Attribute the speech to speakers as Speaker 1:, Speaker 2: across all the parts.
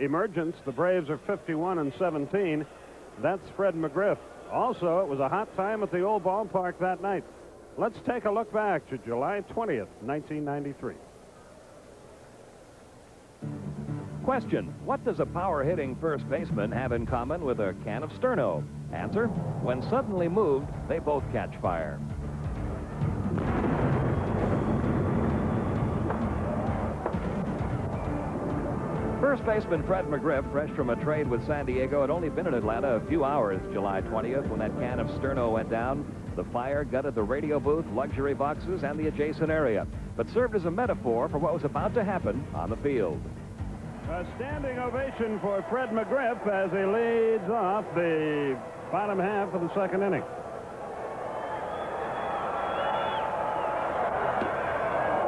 Speaker 1: emergence. The Braves are 51-17. That's Fred McGriff. Also, it was a hot time at the old ballpark that night. Let's take a look back to July 20th, 1993.
Speaker 2: Question: what does a power-hitting first baseman have in common with a can of Sterno? Answer: when suddenly moved, they both catch fire. First baseman Fred McGriff, fresh from a trade with San Diego, had only been in Atlanta a few hours July 20th when that can of Sterno went down. The fire gutted the radio booth, luxury boxes, and the adjacent area, but served as a metaphor for what was about to happen on the field.
Speaker 1: A standing ovation for Fred McGriff as he leads off the bottom half of the second inning.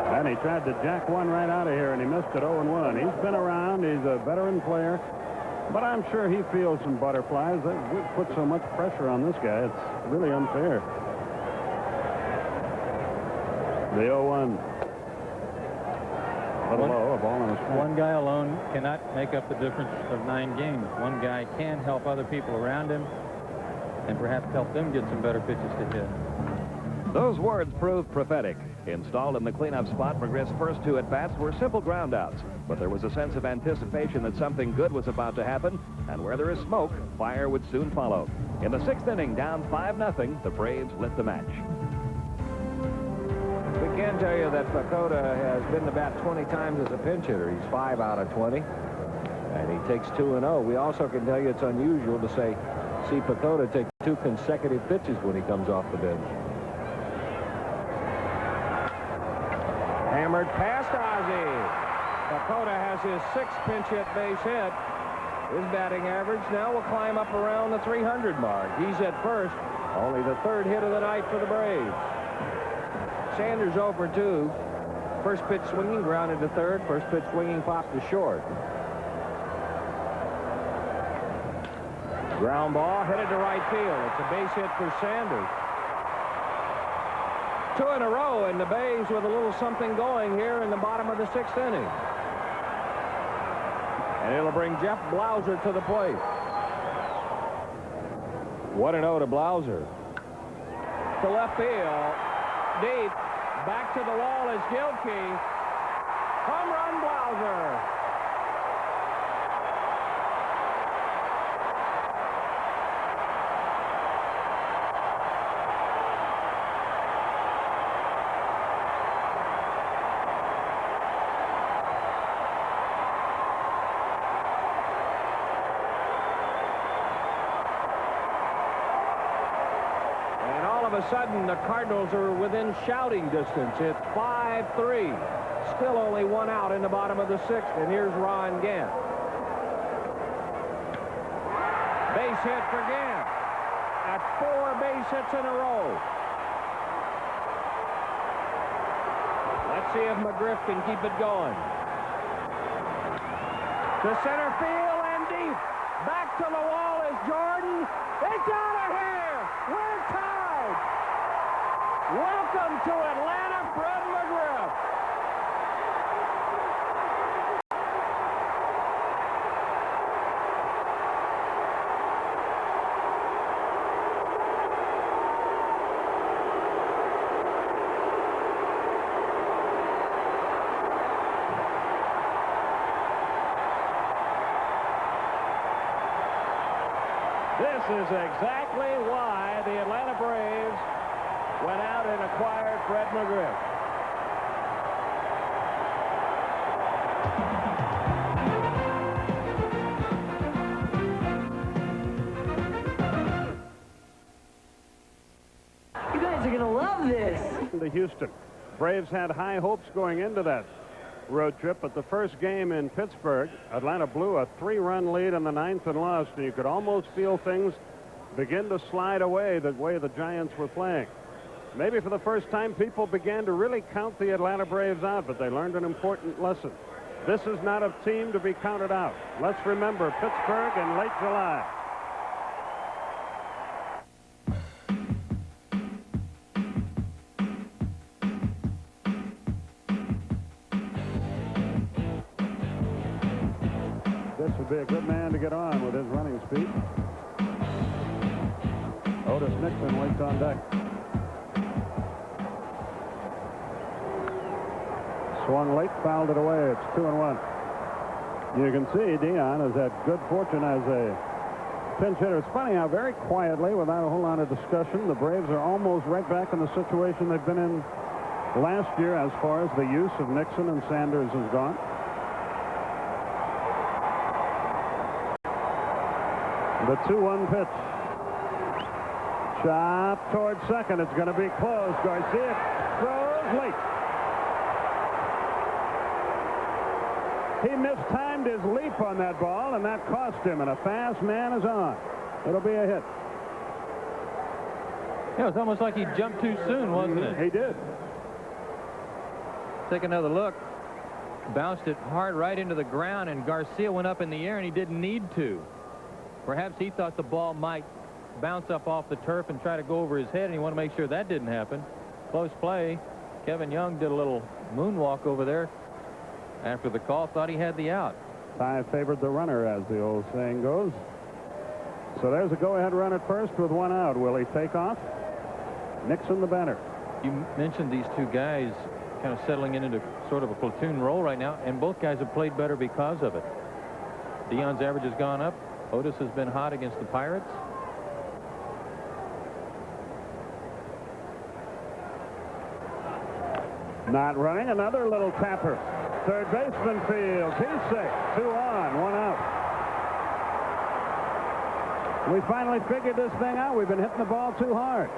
Speaker 1: And he tried to jack one right out of here, and he missed it 0-1. He's been around. He's a veteran player. But I'm sure he feels some butterflies. We've put so much pressure on this guy. It's really unfair. The 0-1. A ball on his
Speaker 3: one guy alone cannot make up the difference of 9 games. One guy can help other people around him and perhaps help them get some better pitches to hit.
Speaker 2: Those words proved prophetic. Installed in the cleanup spot, McGriff's first 2 at-bats were simple groundouts, but there was a sense of anticipation that something good was about to happen, and where there is smoke, fire would soon follow. In the 6th inning, down 5-0, the Braves lit the match.
Speaker 4: We can tell you that Pacoda has been to bat 20 times as a pinch hitter. He's 5 out of 20, and he takes 2-0. We also can tell you it's unusual to see Pacoda take 2 consecutive pitches when he comes off the bench. Hammered past Ozzie. Pacoda has his 6th pinch hit base hit. His batting average now will climb up around the 300 mark. He's at first. Only the 3rd hit of the night for the Braves. Sanders 0 for 2. First pitch swinging, grounded to 3rd. First pitch swinging, popped to short. Ground ball headed to right field. It's a base hit for Sanders. 2 in a row, and the Braves with a little something going here in the bottom of the 6th inning. And it'll bring Jeff Blauser to the plate. 1-0 to Blauser. To left field. Deep. Back to the wall is Gilkey. Home run, Blauser. All of a sudden, the Cardinals are within shouting distance. It's 5-3. Still only 1 out in the bottom of the 6th, and here's Ron Gant. Base hit for Gant. At 4 base hits in a row. Let's see if McGriff can keep it going. To center field and deep. Back to the wall is Jordan. It's out of here. We're tied. Welcome to Atlanta, Fred McGriff. This is exactly why the Atlanta Braves went out and acquired Fred McGriff.
Speaker 5: You guys are going to love this.
Speaker 1: To Houston. Braves had high hopes going into that road trip, but the first game in Pittsburgh, Atlanta blew a 3-run lead in the 9th and lost, and you could almost feel things begin to slide away the way the Giants were playing. Maybe for the first time, people began to really count the Atlanta Braves out, but they learned an important lesson. This is not a team to be counted out. Let's remember Pittsburgh in late July. This would be a good man to get on with his running speed. Otis Nixon waits on deck. Swung late, fouled it away. It's 2-1. You can see Dion has had good fortune as a pinch hitter. It's funny how very quietly, without a whole lot of discussion, the Braves are almost right back in the situation they've been in last year as far as the use of Nixon and Sanders has gone. The 2-1 pitch. Chop towards second. It's going to be close. Garcia throws late. He mistimed his leap on that ball, and that cost him, and a fast man is on. It'll be a hit.
Speaker 3: Yeah, it was almost like he jumped too soon, wasn't it?
Speaker 1: He did.
Speaker 3: Take another look. Bounced it hard right into the ground, and Garcia went up in the air, and he didn't need to. Perhaps he thought the ball might bounce up off the turf and try to go over his head, and he wanted to make sure that didn't happen. Close play. Kevin Young did a little moonwalk over there after the call, thought he had the out.
Speaker 1: Ty favored the runner, as the old saying goes. So there's a go-ahead run at first with one out. Will he take off? Nixon the batter.
Speaker 3: You mentioned these two guys kind of settling into sort of a platoon role right now, and both guys have played better because of it. Dion's average has gone up. Otis has been hot against the Pirates.
Speaker 1: Not running. Another little tapper. Third baseman fields. He's safe. 2 on, 1 out. We finally figured this thing out. We've been hitting the ball too hard.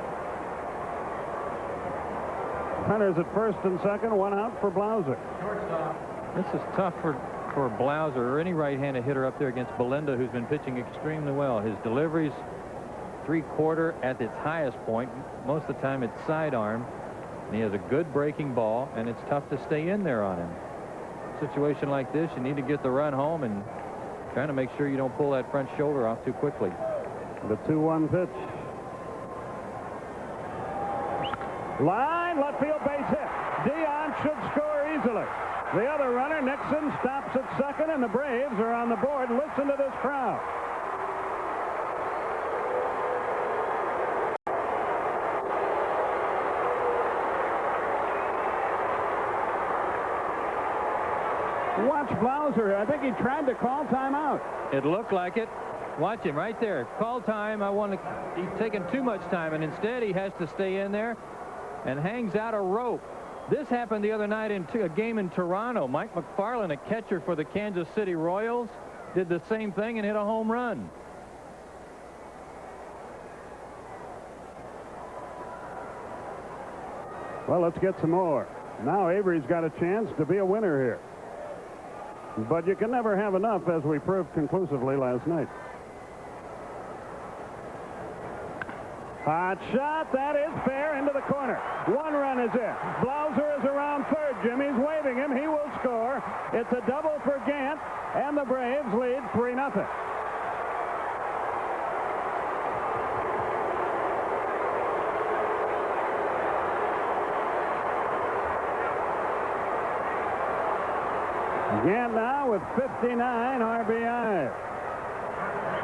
Speaker 1: Hunter's at first and second. 1 out for Blauser.
Speaker 3: This is tough for Blauser or any right-handed hitter up there against Belinda, who's been pitching extremely well. His delivery's 3/4 at its highest point. Most of the time it's sidearm. And he has a good breaking ball, and it's tough to stay in there on him. Situation like this, you need to get the run home and trying to make sure you don't pull that front shoulder off too quickly.
Speaker 1: The 2-1 pitch. Line, left field, base hit. Dion should score easily. The other runner, Nixon, stops at second, and the Braves are on the board. Listen to this crowd. Watch Blauser. I think he tried to call timeout.
Speaker 3: It looked like it. Watch him right there. Call time. He's taking too much time, and instead he has to stay in there and hangs out a rope. This happened the other night in a game in Toronto. Mike McFarland, a catcher for the Kansas City Royals, did the same thing and hit a home run.
Speaker 1: Well, let's get some more. Now Avery's got a chance to be a winner here. But you can never have enough, as we proved conclusively last night. Hot shot. That is fair into the corner. 1 run is in. Blauser is around third. Jimmy's waving him. He will score. It's a double for Gant, and the Braves lead 3-0. Gant now with 59 RBI.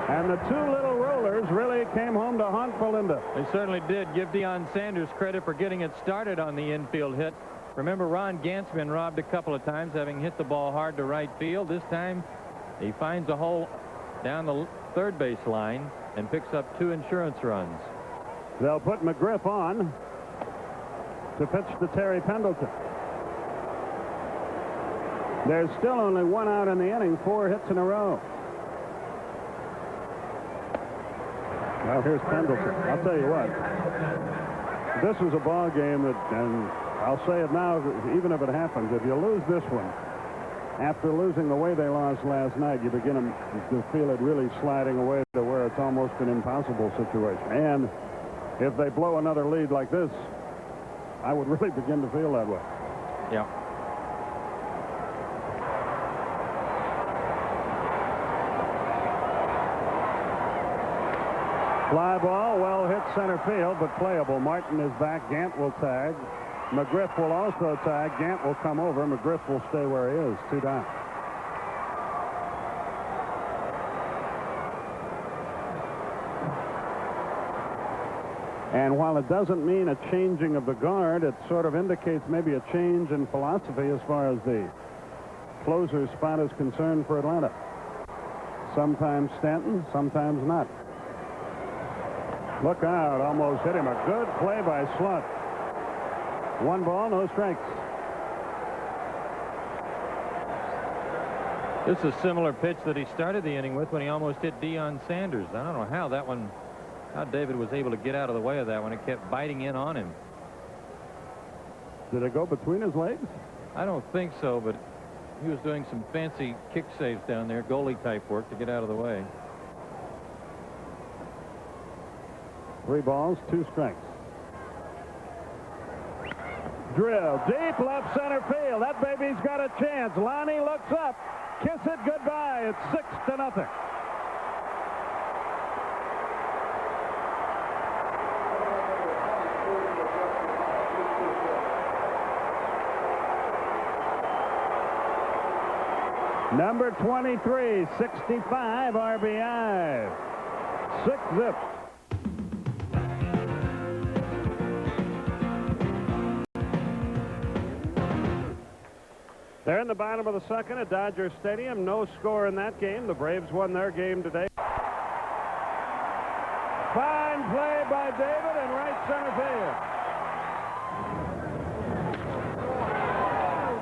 Speaker 1: And the 2 little rollers really came home to haunt Belinda.
Speaker 3: They certainly did. Give Deion Sanders credit for getting it started on the infield hit. Remember, Ron Gant's been robbed a couple of times, having hit the ball hard to right field. This time, he finds a hole down the third base line and picks up 2 insurance runs.
Speaker 1: They'll put McGriff on to pitch to Terry Pendleton. There's still only 1 out in the inning, 4 hits in a row. Well, here's Pendleton. I'll tell you what. This was a ball game that, and I'll say it now, even if it happens, if you lose this one, after losing the way they lost last night, you begin to feel it really sliding away to where it's almost an impossible situation. And if they blow another lead like this, I would really begin to feel that way.
Speaker 3: Yeah.
Speaker 1: Fly ball, well hit center field, but playable. Martin is back. Gant will tag. McGriff will also tag. Gant will come over. McGriff will stay where he is. 2 down. And while it doesn't mean a changing of the guard, it sort of indicates maybe a change in philosophy as far as the closer spot is concerned for Atlanta. Sometimes Stanton, sometimes not. Look out, almost hit him. A good play by Slutt. 1 ball, no strikes.
Speaker 3: This is a similar pitch that he started the inning with when he almost hit Deion Sanders. I don't know how David was able to get out of the way of that one. It kept biting in on him.
Speaker 1: Did it go between his legs?
Speaker 3: I don't think so, but he was doing some fancy kick saves down there, goalie type work to get out of the way.
Speaker 1: 3 balls, 2 strikes. Drill deep left center field. That baby's got a chance. Lonnie looks up. Kiss it goodbye. It's 6-0. Number 23, 65 RBI. 6-zip. They're in the bottom of the second at Dodger Stadium. No score in that game. The Braves won their game today. Fine play by David in right center field.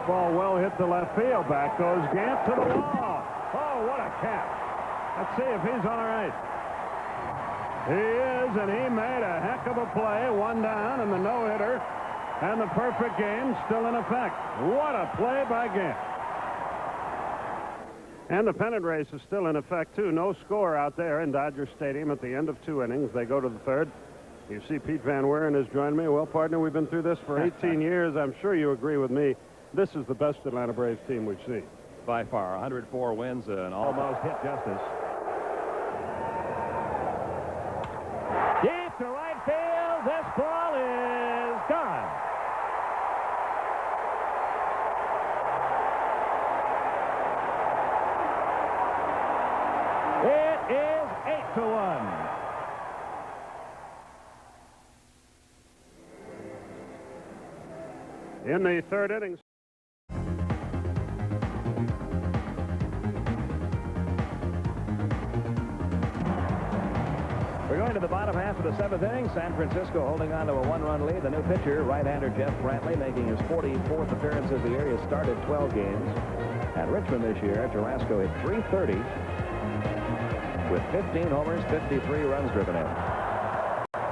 Speaker 1: Ball well hit to left field. Back goes Gant to the wall. Oh, what a catch. Let's see if he's all right. He is, and he made a heck of a play. 1 down, and the no-hitter. And the perfect game still in effect. What a play by Gant. And the pennant race is still in effect, too. No score out there in Dodger Stadium at the end of 2 innings. They go to the third. You see Pete Van Weeren has joined me. Well, partner, we've been through this for 18 years. I'm sure you agree with me. This is the best Atlanta Braves team we've seen.
Speaker 2: By far, 104 wins and almost hit justice.
Speaker 4: Deep to right field. This ball is gone. It is 8-1.
Speaker 1: In the third inning.
Speaker 2: We're going to the bottom half of the 7th inning. San Francisco holding on to a 1-run lead. The new pitcher, right-hander Jeff Brantley, making his 44th appearance as the area started 12 games. At Richmond this year, Tarasco hit .330 with 15 homers, 53 runs driven in.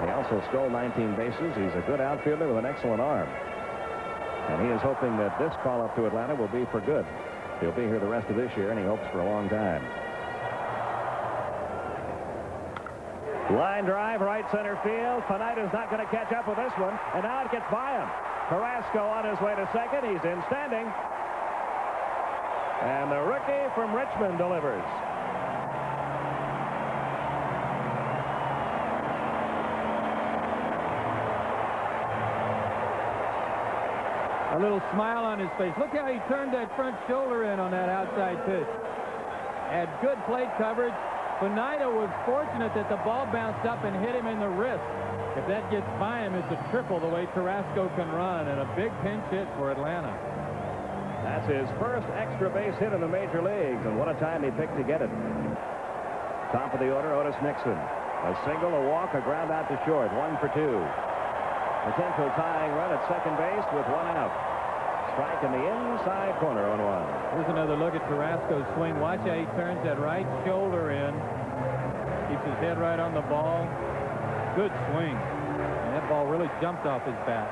Speaker 2: He also stole 19 bases. He's a good outfielder with an excellent arm. And he is hoping that this call-up to Atlanta will be for good. He'll be here the rest of this year, and he hopes for a long time. Line drive, right center field. Pineda's not going to catch up with this one, and now it gets by him. Carrasco on his way to second. He's in standing. And the rookie from Richmond delivers.
Speaker 3: A little smile on his face. Look how he turned that front shoulder in on that outside pitch. Had good plate coverage. Pineda was fortunate that the ball bounced up and hit him in the wrist. If that gets by him, it's a triple the way Tarasco can run, and a big pinch hit for Atlanta.
Speaker 2: That's his first extra base hit in the major leagues, and what a time he picked to get it. Top of the order, Otis Nixon. A single, a walk, a ground out to short. 1 for 2. Potential tying run at second base with 1 out. Strike in the inside corner on 1.
Speaker 3: Here's another look at Tarasco's swing. Watch how he turns that right shoulder in. Keeps his head right on the ball. Good swing. And that ball really jumped off his bat.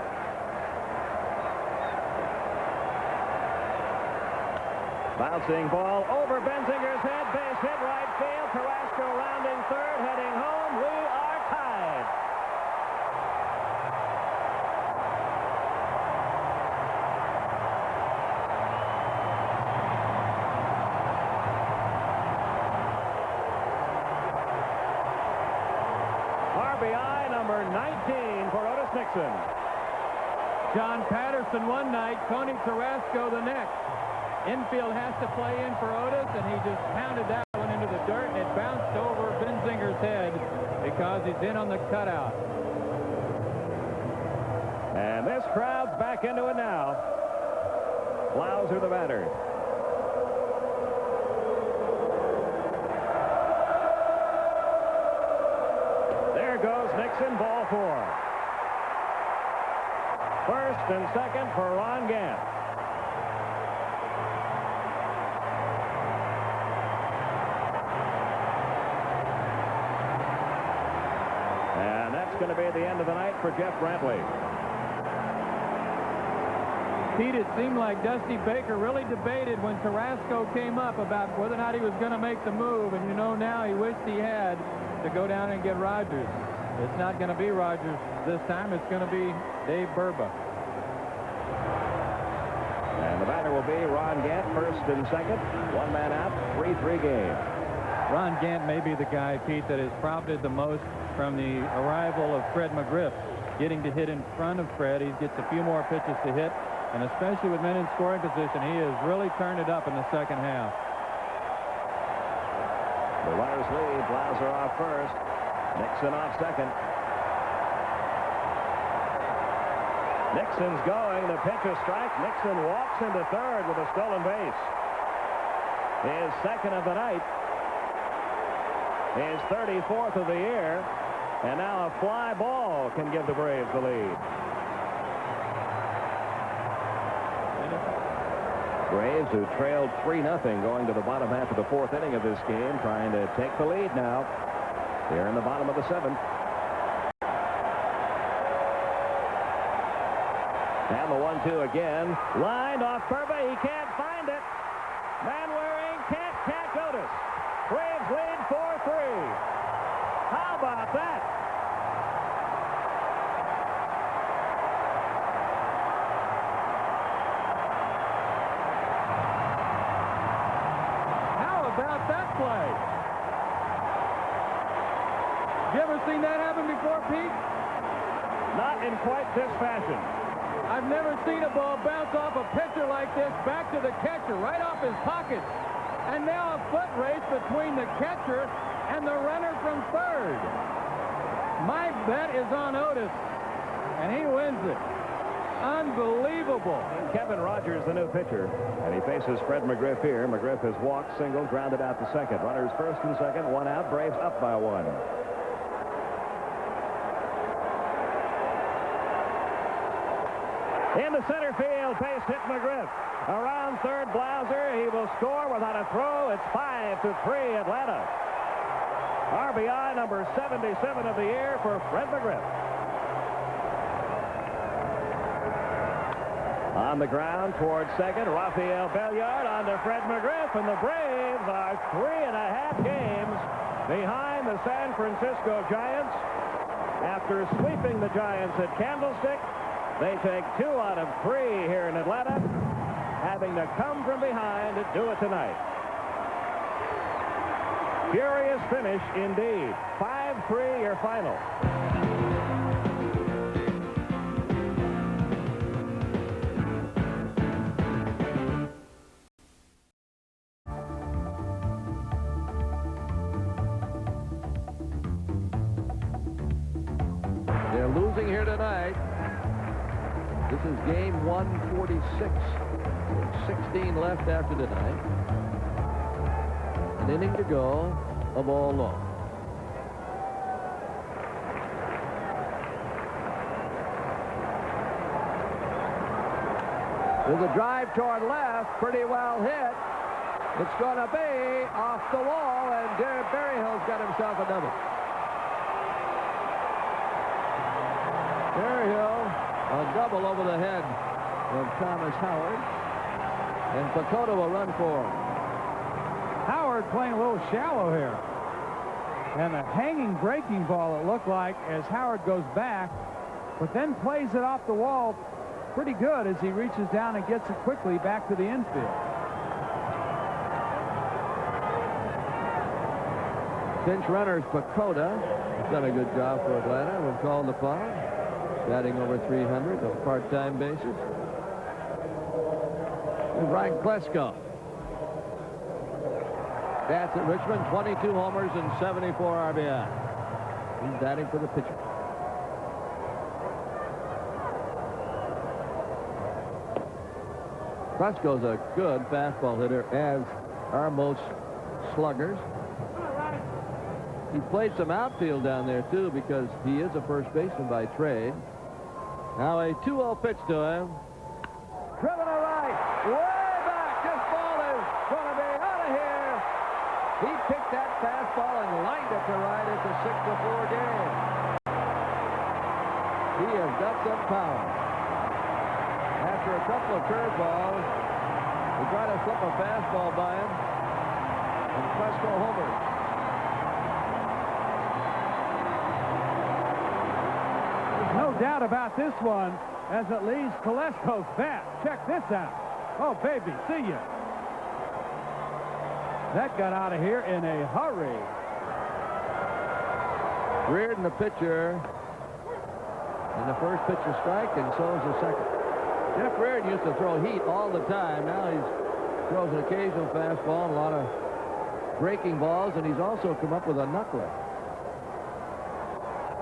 Speaker 2: Bouncing ball over Benzinger's head. Base hit right field. Carrasco rounding third, heading home. We are tied. RBI number 19 for Otis Nixon.
Speaker 3: John Patterson one night, Tony Tarasco the next. Infield has to play in for Otis, and he just pounded that one into the dirt, and it bounced over Benzinger's head because he's in on the cutout.
Speaker 2: And this crowd's back into it now. Blauser the batter. There goes Nixon, ball 4. First and second for Ron Gant. And that's going to be the end of the night for Jeff Brantley.
Speaker 3: Pete, it seemed like Dusty Baker really debated when Carrasco came up about whether or not he was going to make the move. And you know now he wished he had to go down and get Rogers. It's not going to be Rogers this time. It's going to be Dave Burba.
Speaker 2: And the batter will be Ron Gant, first and second. One man out, 3-3 game.
Speaker 3: Ron Gant may be the guy, Pete, that has profited the most from the arrival of Fred McGriff. Getting to hit in front of Fred, he gets a few more pitches to hit, and especially with men in scoring position, he has really turned it up in the second half.
Speaker 2: The runners lead. Blauser off first. Nixon off second. Nixon's going. The pitch is strike. Nixon walks into third with a stolen base. His second of the night. His 34th of the year. And now a fly ball can give the Braves the lead. Braves, who trailed 3-0 going to the bottom half of the 4th inning of this game, trying to take the lead now. Here in the bottom of the 7th. And the 1-2 again. Lined off Burba. He can't find it. Manwaring can't catch Otis. Braves lead 4-3. How about that?
Speaker 3: How about that play? Have you ever seen that happen before, Pete?
Speaker 2: Not in quite this fashion.
Speaker 3: I've never seen a ball bounce off a pitcher like this back to the catcher, right off his pocket. And now a foot race between the catcher and the runner from third. My bet is on Otis, and he wins it. Unbelievable.
Speaker 2: Kevin Rogers, the new pitcher, and he faces Fred McGriff here. McGriff has walked, single, grounded out to second. Runners first and second, one out. Braves up by 1. In the center field, base hit McGriff. Around third, Blauser. He will score without a throw. It's 5-3 Atlanta. RBI number 77 of the year for Fred McGriff. On the ground towards second, Rafael Belliard onto Fred McGriff, and the Braves are 3.5 games behind the San Francisco Giants. After sweeping the Giants at Candlestick, they take 2 out of 3 here in Atlanta, having to come from behind to do it tonight. Furious finish indeed. 5-3 your final.
Speaker 6: They're losing here tonight. This is game 146. 16 left after tonight. An inning to go. A ball low. There's a drive toward left. Pretty well hit. It's going to be off the wall, and Berryhill's got himself a double. Berryhill, a double over the head of Thomas Howard. And Pacoda will run for him.
Speaker 7: Howard playing a little shallow here. And a hanging breaking ball, it looked like, as Howard goes back, but then plays it off the wall pretty good as he reaches down and gets it quickly back to the infield.
Speaker 6: Pinch runner's Pacoda. He's done a good job for Atlanta when called upon. Batting over 300 on a part-time basis. And Brian Klesko. That's at Richmond, 22 homers and 74 RBI. He's batting for the pitcher. Krusko's a good fastball hitter, as are most sluggers. He played some outfield down there, too, because he is a first baseman by trade. Now a 2-0 pitch to him. Driven to right. Way back. This ball is going to be out of here. He picked that fastball and lined it to right. It's a 6-4 game. He has got some power. After a couple of curveballs, he tried to slip a fastball by him, and Krusko homered.
Speaker 7: There's no doubt about this one as it leaves Kolesko's bat. Check this out. Oh, baby, see ya. That got out of here in a hurry.
Speaker 6: Reardon, the pitcher, and the first pitch is strike, and so is the second. Jeff Reardon used to throw heat all the time. Now he throws an occasional fastball and a lot of breaking balls, and he's also come up with a knuckler.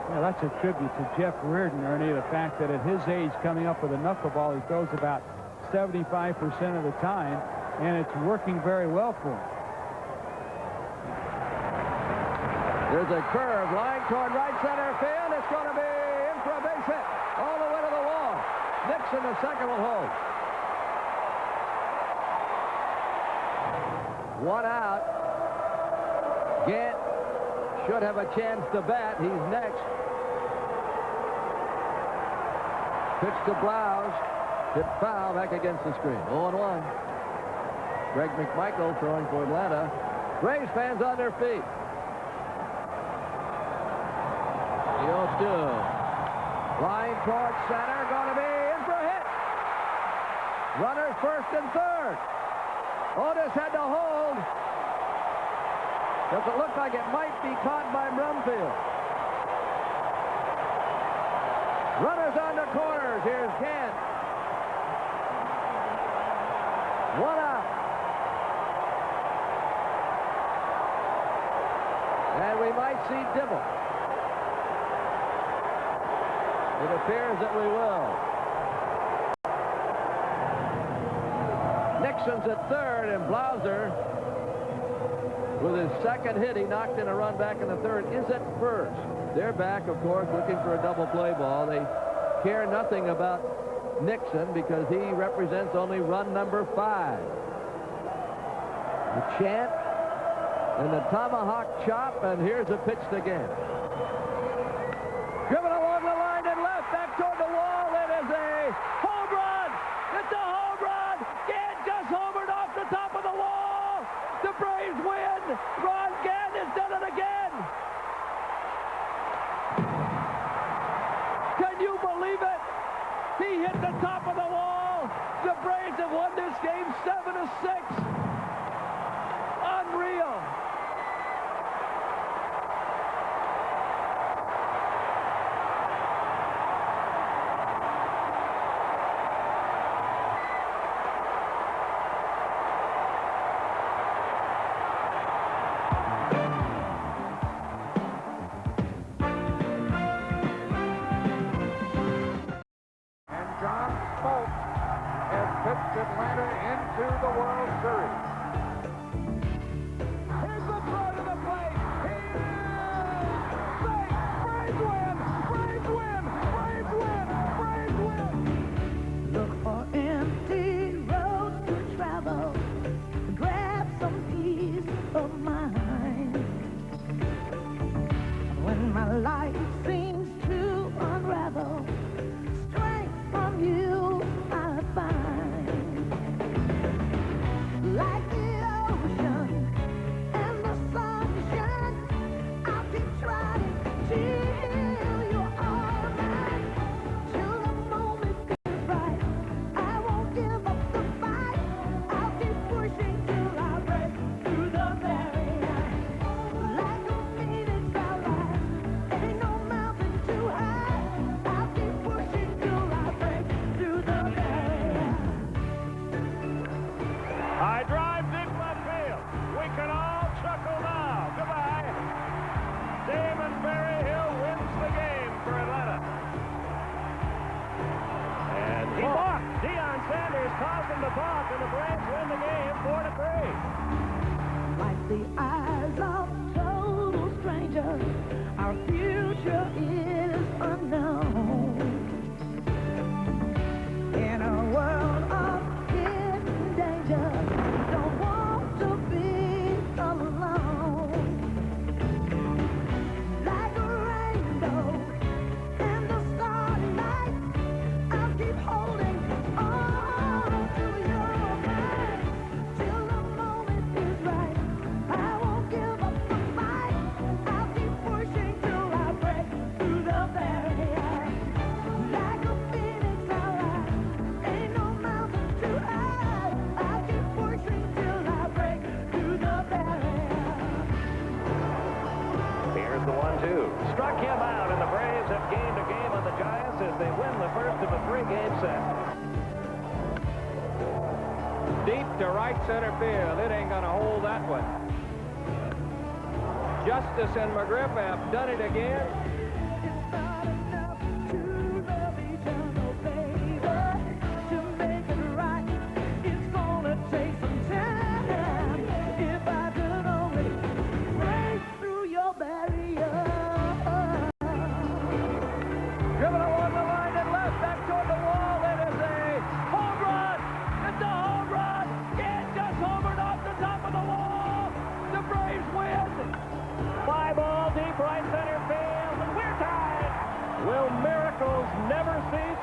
Speaker 7: Yeah, that's a tribute to Jeff Reardon, Ernie, the fact that at his age, coming up with a knuckleball, he throws about 75% of the time, and it's working very well for him.
Speaker 6: There's a curve, line toward right center field. It's going to be in for a base hit. All the way to the wall. Nixon, the second, will hold. 1 out. Gant should have a chance to bat. He's next. Pitch to Blouse. Hit foul back against the screen. 0-1. Greg McMichael throwing for Atlanta. Braves fans on their feet. The 0-2. Line toward center. Going to be in for a hit. Runners first and third. Otis had to hold. Does it look like it might be caught by Brumfield? Runners on the corners. Here's Gant. 1 out. And we might see Dibble. It appears that we will. Nixon's at third, and Blauser, with his second hit, he knocked in a run back in the third, is at first. They're back, of course, looking for a double play ball. They care nothing about Nixon because he represents only run number 5. The chant and the tomahawk chop, and here's a pitch again. Driven along the line and left, back toward the wall. It is a home run. It's a home run. Gant just homered off the top of the wall. The Braves win. Ron Gant has done it again. Can you believe it? He hit the top of the wall. The Braves have won this game 7-6. Unreal.
Speaker 8: Atlanta into the World Series.
Speaker 4: in the box, and the Braves win the game 4-3.
Speaker 5: Like the eyes of total strangers, our future is unknown. In a world of hidden danger, don't want to be alone. Like a rainbow in the starlight, I'll keep holding on to your hand till the moment is right. I won't give up the fight. I'll keep pushing till I break through the barrier. Like a phoenix I'll rise. Ain't no mountain too high. I'll keep pushing till I break through the barrier.
Speaker 2: Here's the 1-2. Struck him out, and the Braves have gained a game on the Giants as they win the first of a 3-game set.
Speaker 4: Deep to right center field. It ain't going to hold that one. Justice and McGriff have done it again.
Speaker 5: It's not enough to love each other, baby, to make it right. It's gonna take some time. If I could only break through your barrier.
Speaker 4: Driven along the line and left, back toward the wall. It is a home run. It's a home run. It just homered off the top of the wall. The Braves win. Fly ball deep right center field, and we're tied. Will miracles never cease?